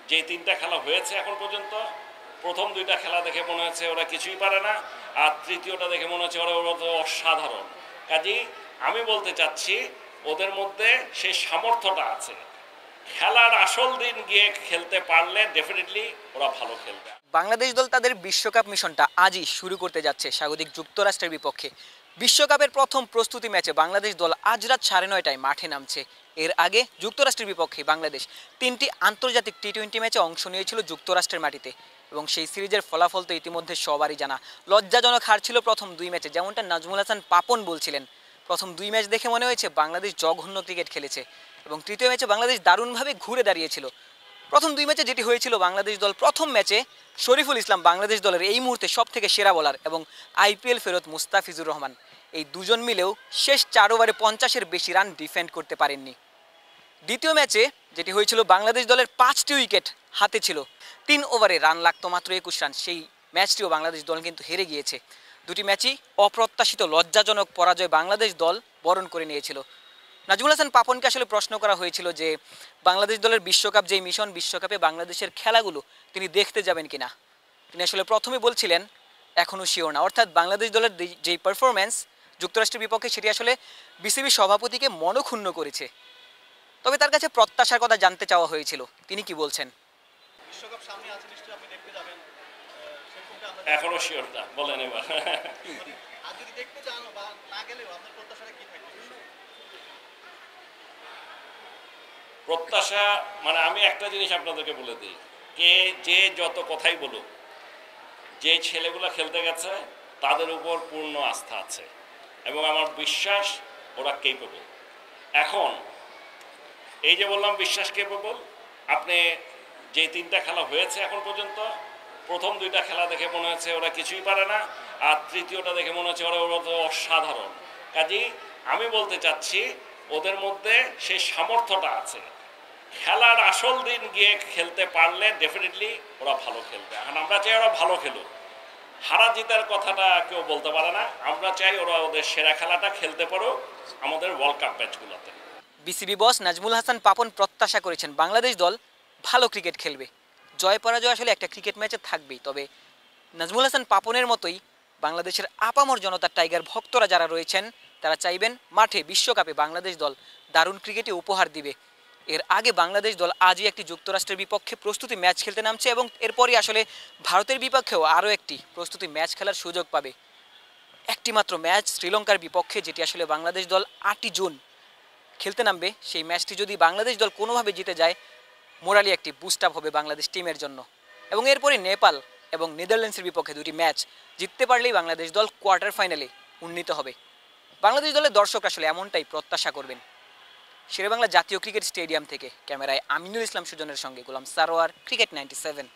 যে তিনটা খেলা হয়েছে এখন পর্যন্ত, প্রথম দুইটা খেলা দেখে মনে হচ্ছে ওরা কিছুই পারে না, আর তৃতীয়টা দেখে মনে হচ্ছে ওরা তো অসাধারণ। কাজেই আমি বলতে চাচ্ছি ওদের মধ্যে সেই সামর্থ্যটা আছে। খেলার আসল দিন গিয়ে খেলতে পারলে ডেফিনেটলি ওরা ভালো খেলবে। বাংলাদেশ দল তাদের বিশ্বকাপ মিশনটা আজই শুরু করতে যাচ্ছে স্বাগতিক যুক্তরাষ্ট্রের বিপক্ষে। বিশ্বকাপের প্রথম প্রস্তুতি ম্যাচে বাংলাদেশ দল আজ রাত 9:30টায় মাঠে নামছে। এর আগে যুক্তরাষ্ট্রের বিপক্ষে বাংলাদেশ 3টি আন্তর্জাতিক টি-20 ম্যাচে অংশ নিয়েছিল যুক্তরাষ্ট্রের মাটিতে, এবং সেই সিরিজের ফলাফল তো ইতিমধ্যে সবারই জানা। লজ্জাজনক হার ছিল প্রথম দুই ম্যাচে, যেমনটা নাজমুল হাসান পাপন বলছিলেন। প্রথম দুই ম্যাচ দেখে মনে হয়েছে বাংলাদেশ জঘন্য ক্রিকেট খেলেছে, এবং তৃতীয় ম্যাচে বাংলাদেশ দারুণভাবে ঘুরে দাঁড়িয়েছিল। প্রথম দুই ম্যাচে যেটি হয়েছিল, বাংলাদেশ দল প্রথম ম্যাচে শরীফুল ইসলাম বাংলাদেশ দলের এই মুহূর্তে সবথেকে সেরা বোলার এবং আইপিএল ফেরত মুস্তাফিজুর রহমান, এই দুজন মিলেও শেষ 4 ওভারে 50-এর বেশি রান ডিফেন্ড করতে পারেননি। দ্বিতীয় ম্যাচে যেটি হয়েছিল, বাংলাদেশ দলের 5টি উইকেট হাতে ছিল, 3 ওভারে রান লাগতো মাত্র 21 রান। সেই ম্যাচটিও বাংলাদেশ দল কিন্তু হেরে গিয়েছে। দুটি ম্যাচই অপ্রত্যাশিত লজ্জাজনক পরাজয় বাংলাদেশ দল বরণ করে নিয়েছিল। নাজমুল হাসান পাপনকে আসলে প্রশ্ন করা হয়েছিল যে বাংলাদেশ দলের বিশ্বকাপ যেই মিশন, বিশ্বকাপে বাংলাদেশের খেলাগুলো তিনি দেখতে যাবেন কিনা। তিনি আসলে প্রথমে বলছিলেন এখনও শিওর না, অর্থাৎ বাংলাদেশ দলের যেই পারফরম্যান্স যুক্তরাষ্ট্রের বিপক্ষে সেটি আসলে বিসিবি সভাপতিকে মনক্ষুণ্ণ করেছে। তবে তার কাছে প্রত্যাশার কথা জানতে চাওয়া হয়েছিল, তিনি কি বলছেন। বিশ্বকাপ সামনে আছে, নিশ্চয়ই আপনি দেখতে যাবেন। এখনো শিওর না, বলেন এবার। আর যদি দেখতে চান বা না গেলেও আপনার প্রত্যাশাটা কি থাকবে? প্রত্যাশা মানে আমি একটা জিনিস আপনাদেরকে বলে দিই, যে যত কথাই বলুক, যে ছেলেগুলো খেলতে গেছে তাদের উপর পূর্ণ আস্থা আছে, এবং আমার বিশ্বাস ওরা কেপেবল। এখন এই যে বললাম বিশ্বাস কেপেবল, আপনি যে তিনটা খেলা হয়েছে এখন পর্যন্ত, প্রথম দুইটা খেলা দেখে মনে হচ্ছে ওরা কিছুই পারে না, আর তৃতীয়টা দেখে মনে হচ্ছে ওরা তো অসাধারণ। কাজেই আমি বলতে চাচ্ছি ওদের মধ্যে সেই সামর্থ্যটা আছে। খেলার আসল দিন গিয়ে খেলতে পারলে ডেফিনেটলি ওরা ভালো খেলবে। এখন আমরা চাই ওরা ভালো খেলুক, হারা জিতার কথাটা কেউ বলতে পারে না। আমরা চাই ওরা ওদের সেরা খেলাটা খেলতে পারুক আমাদের ওয়ার্ল্ড কাপ ম্যাচগুলোতে। বিসিবি বস নাজমুল হাসান পাপন প্রত্যাশা করেছেন বাংলাদেশ দল ভালো ক্রিকেট খেলবে। জয় পরাজয় আসলে একটা ক্রিকেট ম্যাচে থাকবেই, তবে নাজমুল হাসান পাপনের মতোই বাংলাদেশের আপামর জনতা, টাইগার ভক্তরা যারা রয়েছেন, তারা চাইবেন মাঠে বিশ্বকাপে বাংলাদেশ দল দারুণ ক্রিকেটে উপহার দিবে। এর আগে বাংলাদেশ দল আজই একটি যুক্তরাষ্ট্রের বিপক্ষে প্রস্তুতি ম্যাচ খেলতে নামছে, এবং এরপরই আসলে ভারতের বিপক্ষেও আরও একটি প্রস্তুতি ম্যাচ খেলার সুযোগ পাবে। একটি মাত্র ম্যাচ শ্রীলঙ্কার বিপক্ষে, যেটি আসলে বাংলাদেশ দল 8ই জুন খেলতে নামবে। সেই ম্যাচটি যদি বাংলাদেশ দল কোনোভাবে জিতে যায়, মোরালি একটি বুস্ট আপ হবে বাংলাদেশ টিমের জন্য। এবং এরপরে নেপাল এবং নেদারল্যান্ডসের বিপক্ষে দুটি ম্যাচ জিততে পারলেই বাংলাদেশ দল কোয়ার্টার ফাইনালে উন্নীত হবে। বাংলাদেশ দলের দর্শক আসলে এমনটাই প্রত্যাশা করবেন। শেরেবাংলা জাতীয় ক্রিকেট স্টেডিয়াম থেকে ক্যামেরায় আমিনুল ইসলাম সুজনের সঙ্গে গোলাম সারোয়ার, ক্রিকেট 97।